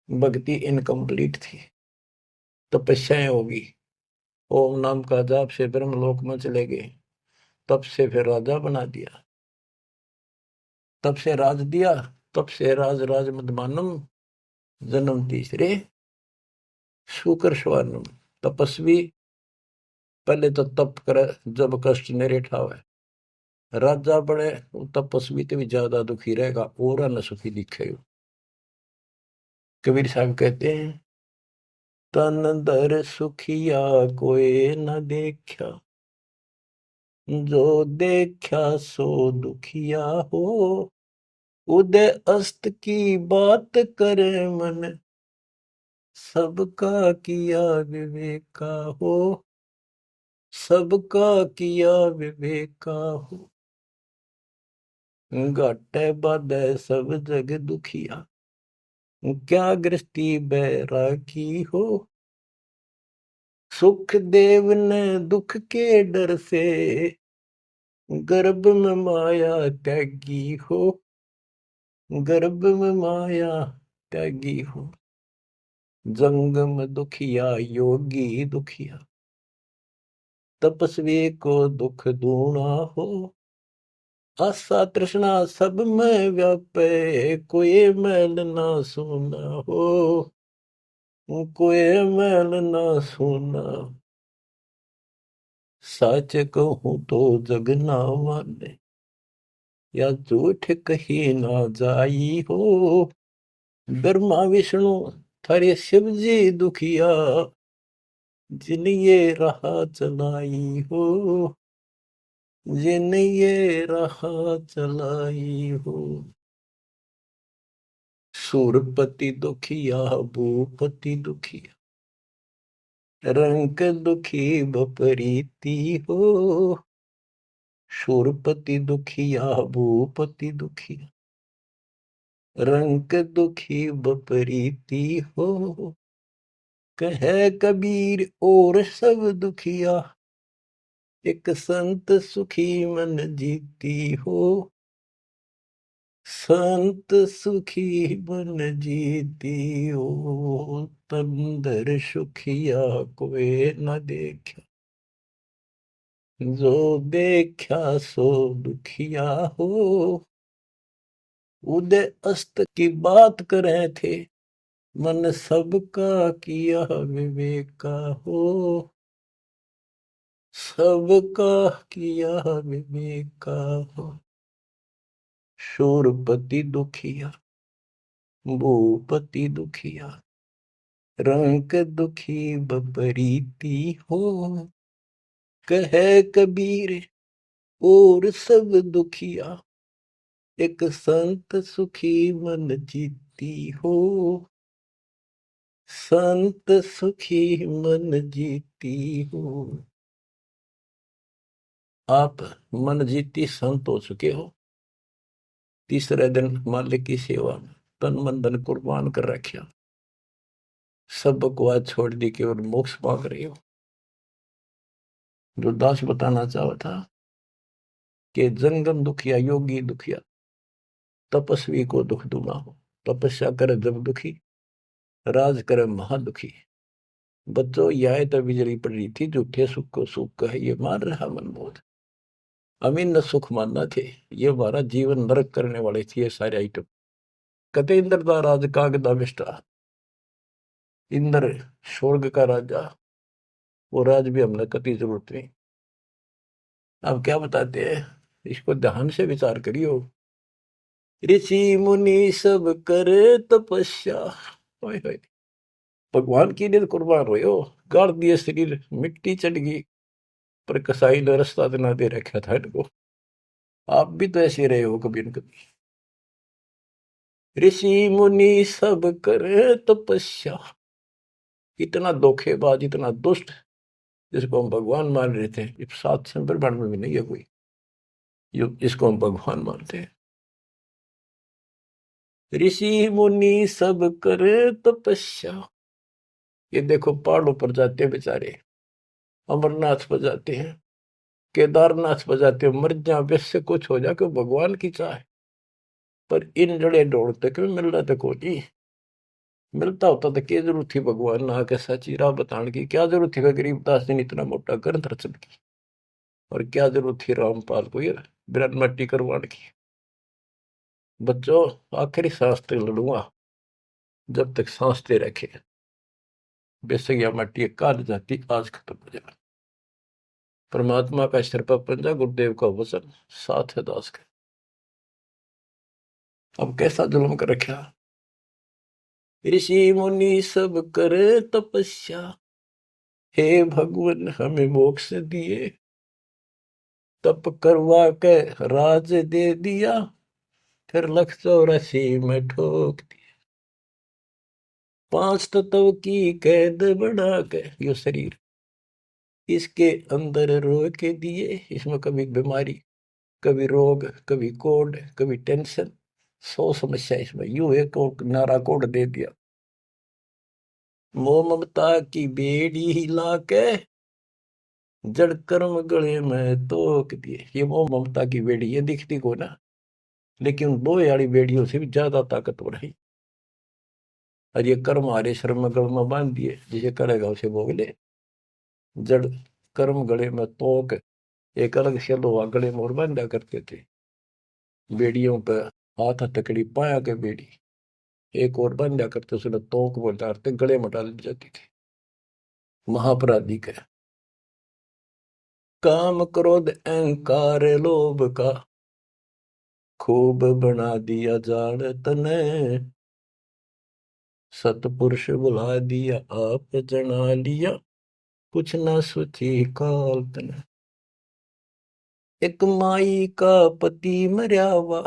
भक्ति इनकम्प्लीट थी, तपस्याएं होगी, ओम नाम का जाप से ब्रह्मलोक में चले गए, तब से फिर राजा बना दिया, तब से राज दिया, तब से राज राज मदमानम, जन्म तीसरे शुकर स्वानम। तपस्वी पहले तो तप करे जब कष्ट नहीं ठावे, राजा बने तपस्वी तो भी ज्यादा दुखी रहेगा और न सुखी दिखेगा। कबीर साहब कहते हैं, तन दर सुखिया कोई न देखा, जो देखा सो दुखिया हो, उदय अस्त की बात करे मन, सबका किया विवेका हो, सबका किया विवेका हो। घाटे बाधे सब जग दुखिया, क्या गृहस्थी बैरागी हो, सुख देव ने दुख के डर से, गर्भ में माया त्यागी हो, गर्भ में माया त्यागी हो। जंगम दुखिया योगी दुखिया, तपस्वी को दुख दूना हो। आशा तृष्णा सब में व्यापे, कोई मैल ना सुना हो, कोई मैल ना सुना। सच कहूं तो जग ना माने, या झूठ कही ना जाई हो। ब्रह्मा विष्णु थारे शिव जी दुखिया, जिन ये राह चलाई हो, जिन ये राह चलाई हो। सूरपति दुखिया भूपति दुखिया, रंग दुखी बपरीती हो। शूरपति दुखिया भूपति दुखिया, रंग दुखी बपरीती हो। कहे कबीर और सब दुखिया, एक संत सुखी मन जीती हो। संत सुखी मन जीती हो। तंदर सुखिया कोई न देखा, जो देखा सो दुखिया हो। उदय अस्त की बात करे थे, मन सबका किया विवेका हो। सबका किया विवेका हो। शूरपति दुखिया भूपति दुखिया, रंग दुखी बपरीती हो। कहे कबीर और सब दुखिया, एक संत सुखी मन जीती हो। संत सुखी मन जीती हो। आप मन जीती संत हो चुके हो। तीसरे दिन मालिक की सेवा में तन मन धन कुर्बान कर रखा, सब बकवास छोड़ दी, केवल मोक्ष मांग रहे हो। जो दास बताना चाहा था कि जंगम दुखिया योगी दुखिया, तपस्वी को दुख दूना हो। तपस्या करे जब दुखी, राज करे महादुखी। बच्चों यह तो बिजली पड़ रही थी, झूठे सुख को सुख कहे ये मान रहा मनमोद। अमीन न सुख मानना थे, ये हमारा जीवन नरक करने वाले थे ये सारे आइटम। कते इंद्र का राज कागदा बिष्टा, इंद्र स्वर्ग का राजा, वो राज भी हमने कति जरूरत नहीं। अब क्या बताते हैं, इसको ध्यान से विचार करियो। ऋषि मुनि सब करे तपस्या, भगवान की लिए कुर्बान हो, गाड़ दिए शरीर, मिट्टी चढ़ गई, पर कसाई ने रास्ता ना दे रखा था इनको। आप भी तो ऐसे रहे हो कभी न कभी। ऋषि मुनि सब करे तपस्या, इतना धोखेबाज इतना दुष्ट जिसको हम भगवान मान रहे थे, इस 7 ब्रह्मांड में भी नहीं है कोई जो इसको हम भगवान मानते हैं। ऋषि मुनि सब करे तपस्या, ये देखो पहाड़ों पर जाते हैं बेचारे, अमरनाथ पर जाते हैं, केदारनाथ पर जाते हैं, मर जा वैसे कुछ हो जाए भगवान की चाह। पर इन जड़े दौड़ते क्यों मिल रहा था कोई, मिलता होता तो क्या जरूरत थी भगवान ना के सच्ची राह बताने की। क्या जरूरत थी गरीबदास जी ने इतना मोटा ग्रंथ रचन की, और क्या जरूरत थी रामपाल को ये बिरन मट्टी करवाने की। बच्चों आखिरी सांस तक लड़ूंगा, जब तक सांस दे रखे। बेशक यह मट्टी काट जाती, आज खत्म हो जाए। परमात्मा का सिर पर पंजा, गुरुदेव का वचन साथ है दास का। अब कैसा जुल्म कर रखा। ऋषि मुनि सब करे तपस्या, हे भगवान हमें मोक्ष दिए। तप करवा के राज दे दिया, फिर 184 में ठोक दिया। 5 तत्व की कैद बढ़ा के यो शरीर इसके अंदर रोक के दिए। इसमें कभी बीमारी, कभी रोग, कभी कोड, कभी टेंशन, 100 समस्या इसमें। यूं एक और नारा कोड दे दिया, मोह ममता की बेड़ी हिला के जड़ कर्म गले में तोक दिए। ये मोह ममता की बेड़ी ये दिखती को ना, लेकिन लोहे वाली बेड़ियों से भी ज्यादा ताकतवर है। और ये कर्म हमारे श्रम गल में बांध दिए, जिसे करेगा उसे भोग ले। जड़ कर्म गले में तोक, एक अलग से लोहा गले में और बांधा करते थे बेड़ियों पर। हाथ हथकड़ी पाया के बेड़ी एक और बांधा करते, उसने तोक में डालते गले में डाल दी जाती थी। महापराधी का काम क्रोध अहंकार लोभ का खूब बना दिया जाड़ तने, सतपुरुष बुला दिया आप जना लिया, कुछ न सोची काल तने। एक माई का पति मरया हुआ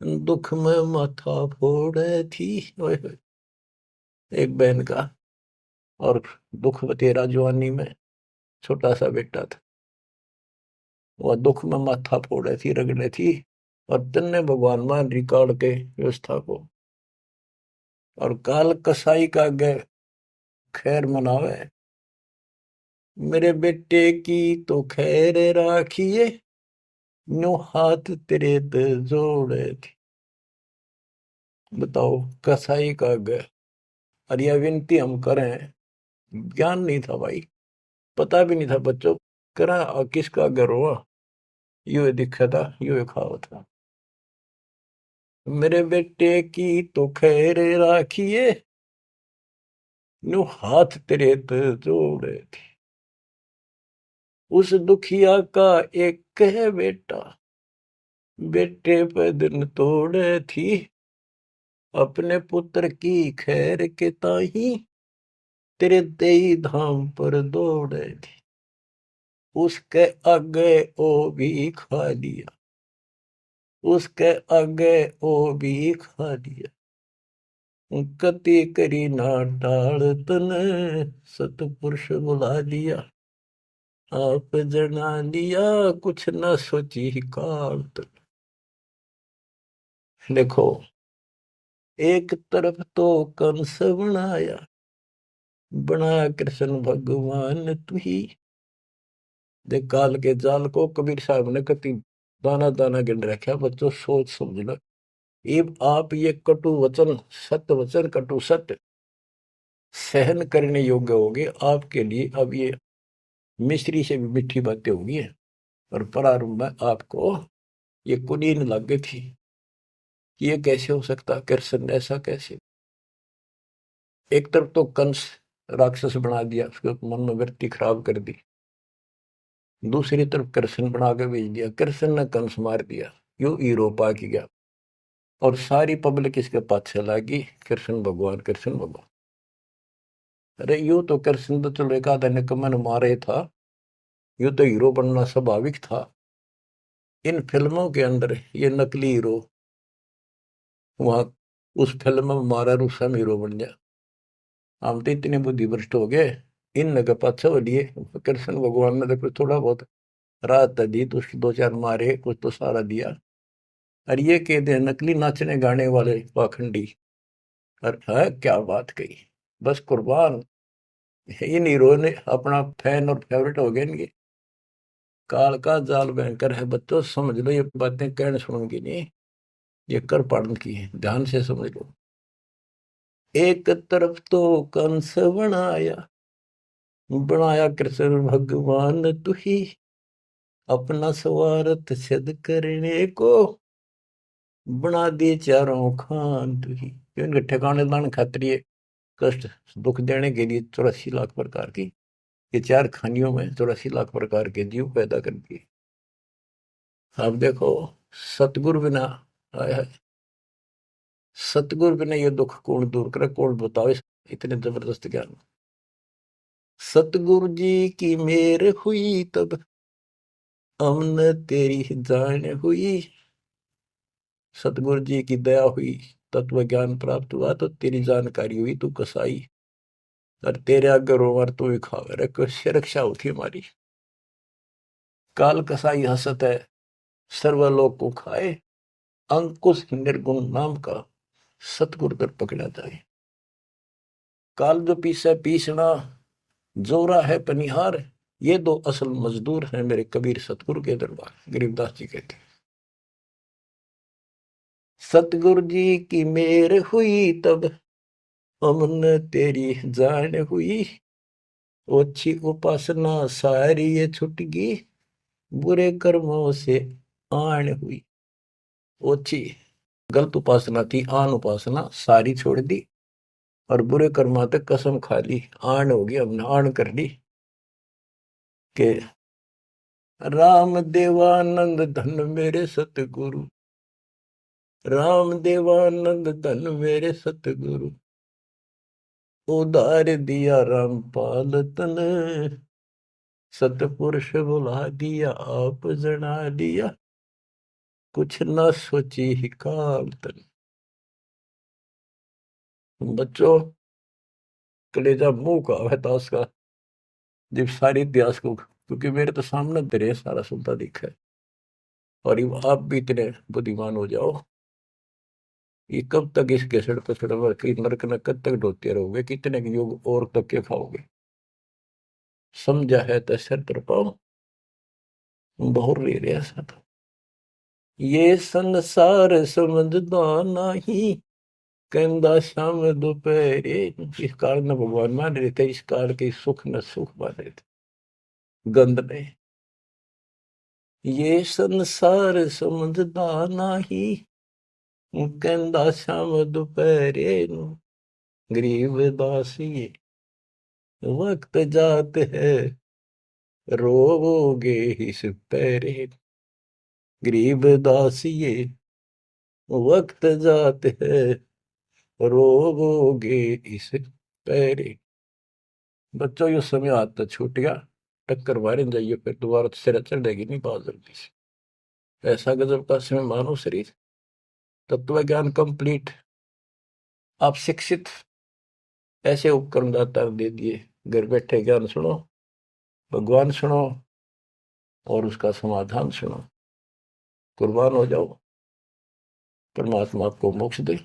दुख में माथा फोड़े थी। ओए होए। एक बहन का और दुख तेरा जवानी में छोटा सा बेटा था, वह दुख में माथा फोड़े थी, रगड़े थी। और तन्ने भगवान मान रिकॉर्ड के व्यवस्था को, और काल कसाई का गए खैर मनावे, मेरे बेटे की तो खैर राखिए, नो हाथ तेरे ते जोड़े थी। बताओ, कसाई का गए। और यह विनती हम करें, ज्ञान नहीं था भाई, पता भी नहीं था बच्चों, करा और किसका घर हुआ, यू दिखा था, यू खावा था। मेरे बेटे की तो खैर राखिए, नो हाथ तेरे ते जोड़े थी। उस दुखिया का एक है बेटा, बेटे पे दिन तोड़े थी, अपने पुत्र की खैर के ताही तेरे देई धाम पर दौड़े थी। उसके आगे ओ भी खा लिया, उसके आगे ओ भी खा लिया, कति करी ना टाल तने, सतपुरुष बुला लिया आप जना लिया, कुछ न सोची काल तन। देखो, एक तरफ तो कंस बनाया कृष्ण भगवान तू ही। देख काल के जाल को कबीर साहब ने कति दाना दाना गिन रखा, बच्चों सोच समझ लो। अब आप ये कटु वचन, सत्य वचन कटु सत्य सहन करने योग्य होगे आपके लिए। अब ये मिश्री से भी मीठी बातें होगी। और प्रारंभ में आपको ये कुनीन लग गई थी, ये कैसे हो सकता, कृष्ण ऐसा कैसे। एक तरफ तो कंस राक्षस बना दिया, उसके मन में वृत्ति खराब कर दी। दूसरी तरफ कृष्ण बना के भेज दिया, कृष्ण ने कंस मार दिया, यो हीरो पा की गया। और सारी पब्लिक इसके पाछे लगी, कृष्ण भगवान कृष्ण भगवान। अरे यू तो कृष्ण तो चलो एक आधा निकम्मन मारे था, यू तो हीरो बनना स्वाभाविक था। इन फिल्मों के अंदर ये नकली हीरो वहां उस फिल्म में मारा रूसम हीरो बन गया। हम तो इतने बुद्धि भ्रष्ट हो गए, इन नगे पाछे हो लिए। कृष्ण भगवान ने देखो थोड़ा बहुत राहत दी, तो उसके दो चार मारे, कुछ तो सारा दिया। और ये कहते हैं नकली नाचने गाने वाले पाखंडी। और है क्या बात कही, बस कुर्बान। इन हीरो ने अपना फैन और फेवरेट हो गए इनके। काल का जाल भयंकर है बच्चों, समझ लो। ये बातें कहने सुनूंगी नहीं, ये कर पाड़न की है, ध्यान से समझ लो। एक तरफ तो कंस बनाया कृष्ण भगवान तू ही, अपना स्वार्थ सिद्ध करने को बना दिए चारों खान तू ही। इनके ठिकाने लाने खातिर ये कष्ट दुख देने के लिए 84 लाख प्रकार की, ये चार खानियों में 84 लाख प्रकार के जीव पैदा कर दिए। अब देखो, सतगुरु बिना, आया है सतगुरु बिना ये दुख कौन दूर करे, कौन बताओ इतने जबरदस्त ज्ञान। सतगुरु जी की मेर हुई तब हमने तेरी जान हुई। सतगुरु जी की दया हुई, तत्व ज्ञान प्राप्त हुआ, तो तेरी जानकारी हुई, तू कसाई। और तेरे आगे रोवर तू ही खावे रे, कैसे रक्षा होती हमारी। काल कसाई हसत है, सर्वलोक को खाए, अंकुश निर्गुण नाम का सतगुरु दर पकड़ा जाए। काल जो पीसे पीसना, जोरा है पनिहार, ये दो असल मजदूर हैं मेरे कबीर सतगुरु के दरबार। गरीबदास जी कहते हैं, सतगुरु जी की मेर हुई तब हमने तेरी जान हुई, ओछी उपासना सारी ये छुट गई, बुरे कर्मों से आन हुई। ओछी गलत उपासना थी, आन उपासना सारी छोड़ दी, और बुरे कर्मा तक कसम खा ली। आन होगी, हमने आन कर ली के राम देवानंद धन मेरे सतगुरु, राम देवानंद धन मेरे सतगुरु, उधार दिया रामपाल तन, सतपुरुष बुला दिया आप जना दिया, कुछ न सोची ही काल तन। बच्चों, कलेजा मुंह का है दास का, जब सारी इतिहास को, क्योंकि मेरे तो सामने तेरे सारा सुनता दिखा है। और आप भी इतने बुद्धिमान हो जाओ, ये कब तक इस घसड़ पसड़ नरक न कब तक ढोते रहोगे, कितने योग और तक के खाओगे। समझा है तो सर तर पाओ, बहुर ले रहा सब। ये संसार समझदा नहीं, कहंदा शाम दोपहरे। इस काल न भगवान मान रहे थे, इस काल के सुख न सुख मान रहे थे, गंद में। ये संसार समझदा नहीं, कहंदा शाम दोपहरे, गरीब दासी वक्त जात है, रोगे इस पैरे। गरीब दासिये वक्त जात है, रोगे इस पैरे। बच्चों, यो समय आता छूट गया, टक्कर मारे जाइए, फिर दोबारा सिर चढ़ेगी नहीं बहुत जल्दी से। ऐसा गजब का समय मानो शरीर, तत्व ज्ञान कंप्लीट, आप शिक्षित, ऐसे उपकरण दाता दे दिए। घर बैठे ज्ञान सुनो, भगवान सुनो, और उसका समाधान सुनो। कुर्बान हो जाओ, परमात्मा आपको मोक्ष दे,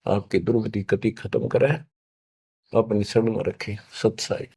आपकी दुर्गति कति खत्म करे, अपनी शरण में रखे। सत्साई।